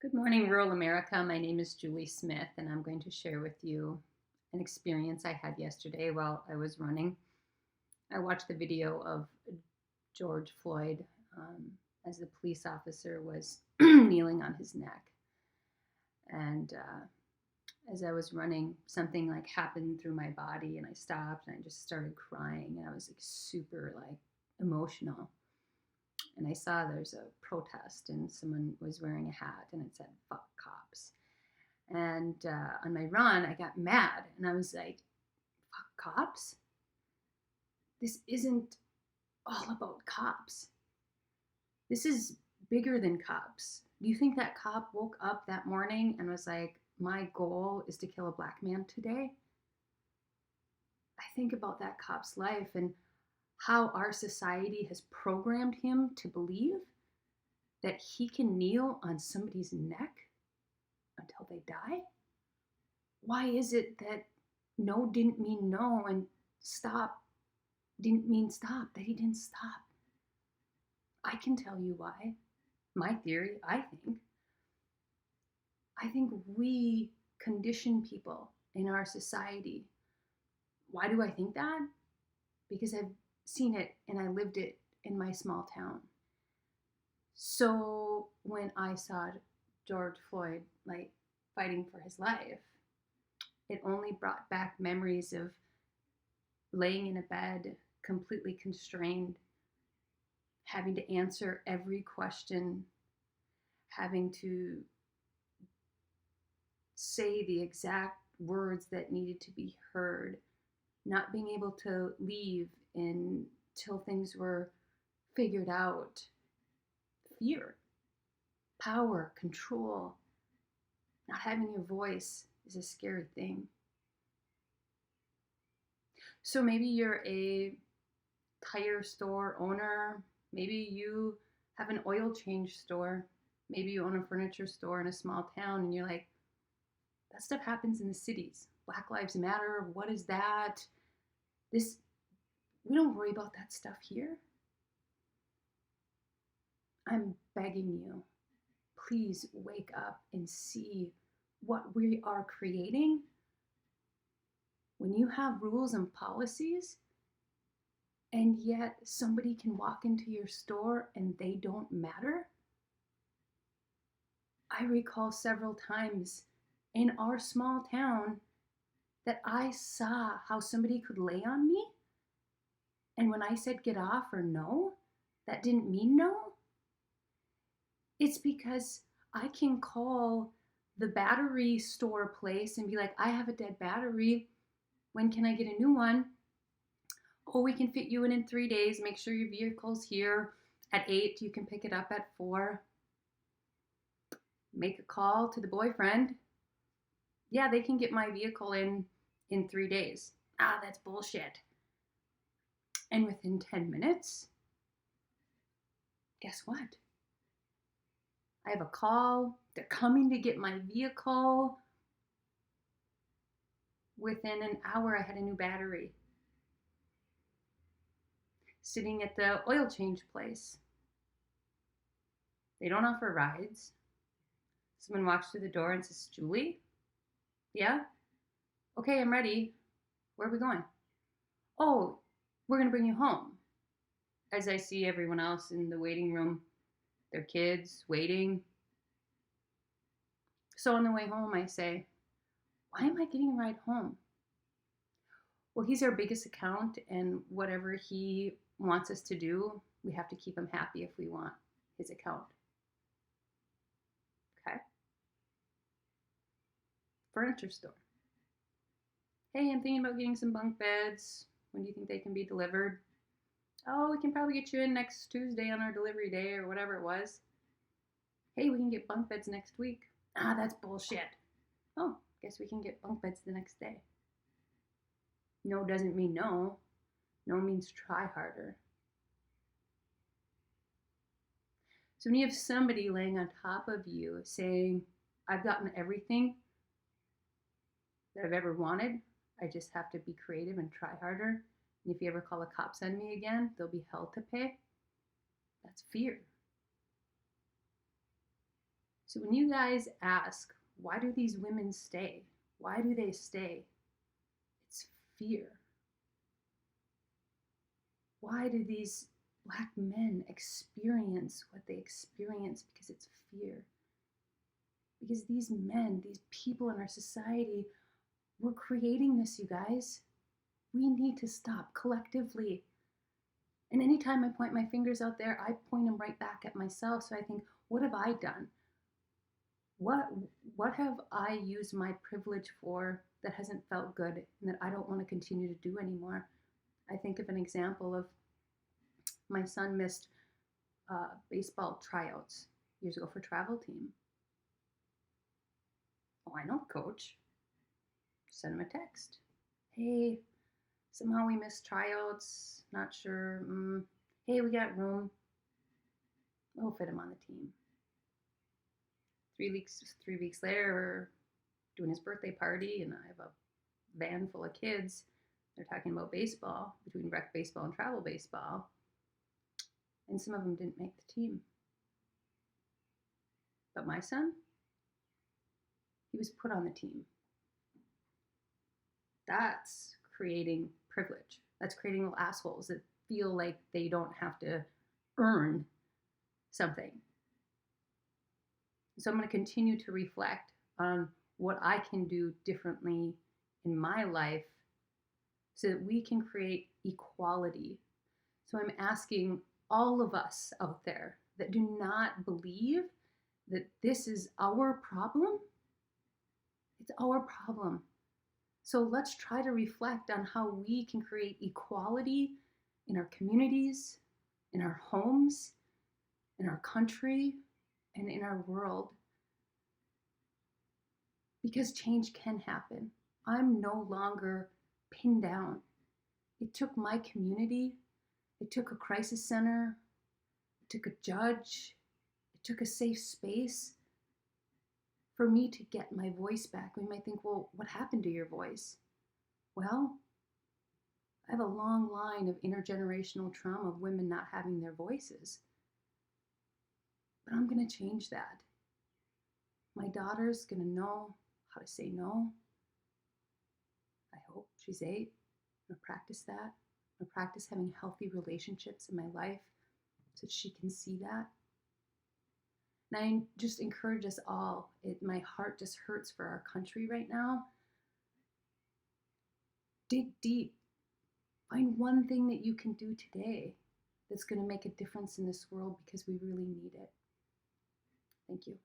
Good morning, rural America. My name is Julie Smith, and I'm going to share with you an experience I had yesterday while I was running. I watched the video of George Floyd as the police officer was kneeling on his neck. And as I was running, something like happened through my body, and I stopped and I just started crying. And I was like super emotional. And I saw there's a protest, and someone was wearing a hat, and it said "fuck cops." And on my run, I got mad, and I was like, "Fuck cops! This isn't all about cops. This is bigger than cops." Do you think that cop woke up that morning and was like, "My goal is to kill a black man today"? I think about that cop's life and how our society has programmed him to believe that he can kneel on somebody's neck until they die. Why is it that no didn't mean no and stop didn't mean stop, that he didn't stop? I can tell you why. My theory, I think we condition people in our society. Why do I think that? Because I've seen it and I lived it in my small town. So when I saw George Floyd fighting for his life, it only brought back memories of laying in a bed, completely constrained, having to answer every question, having to say the exact words that needed to be heard, not being able to leave until things were figured out. Fear, power, control, not having your voice is a scary thing. So maybe you're a tire store owner. Maybe you have an oil change store. Maybe you own a furniture store in a small town and you're like, that stuff happens in the cities. Black Lives Matter, what is that? We don't worry about that stuff here. I'm begging you, please wake up and see what we are creating. When you have rules and policies, and yet somebody can walk into your store and they don't matter. I recall several times in our small town that I saw how somebody could lay on me. And when I said get off or no, that didn't mean no. It's because I can call the battery store place and be like, I have a dead battery. When can I get a new one? Oh, we can fit you in 3 days. Make sure your vehicle's here at 8. You can pick it up at 4. Make a call to the boyfriend. Yeah, they can get my vehicle in 3 days. Ah, that's bullshit. And within 10 minutes, guess what? I have a call. They're coming to get my vehicle. Within an hour, I had a new battery. Sitting at the oil change place. They don't offer rides. Someone walks through the door and says, Julie? Yeah? Okay, I'm ready. Where are we going? Oh, we're going to bring you home. As I see everyone else in the waiting room, their kids waiting. So on the way home, I say, why am I getting a ride home? Well, he's our biggest account, and whatever he wants us to do, we have to keep him happy if we want his account. Okay? Furniture store. Hey, I'm thinking about getting some bunk beds. When do you think they can be delivered? Oh, we can probably get you in next Tuesday on our delivery day or whatever it was. Hey, we can get bunk beds next week. Ah, that's bullshit. Oh, guess we can get bunk beds the next day. No doesn't mean no. No means try harder. So when you have somebody laying on top of you saying, I've gotten everything that I've ever wanted, I just have to be creative and try harder. And if you ever call the cops on me again, there'll be hell to pay. That's fear. So when you guys ask, why do these women stay? Why do they stay? It's fear. Why do these Black men experience what they experience? Because it's fear. Because these men, these people in our society, we're creating this, you guys. We need to stop collectively. And anytime I point my fingers out there, I point them right back at myself. So I think, what have I done? What have I used my privilege for that hasn't felt good and that I don't want to continue to do anymore? I think of an example of my son missed baseball tryouts years ago for travel team. Oh, I know, coach. Send him a text. Hey, somehow we missed tryouts. Not sure. Hey, we got room. We'll fit him on the team. 3 weeks later, we're doing his birthday party, and I have a van full of kids. They're talking about baseball, between rec baseball and travel baseball. And some of them didn't make the team. But my son, he was put on the team. That's creating privilege. That's creating little assholes that feel like they don't have to earn something. So I'm going to continue to reflect on what I can do differently in my life so that we can create equality. So I'm asking all of us out there that do not believe that this is our problem. It's our problem. So let's try to reflect on how we can create equality in our communities, in our homes, in our country, and in our world. Because change can happen. I'm no longer pinned down. It took my community, it took a crisis center, it took a judge, it took a safe space for me to get my voice back. We might think, well, what happened to your voice? Well, I have a long line of intergenerational trauma of women not having their voices. But I'm going to change that. My daughter's going to know how to say no. I hope she's 8. I'm going to practice that. I'm going to practice having healthy relationships in my life so she can see that. And I just encourage us all. My heart just hurts for our country right now. Dig deep. Find one thing that you can do today that's going to make a difference in this world because we really need it. Thank you.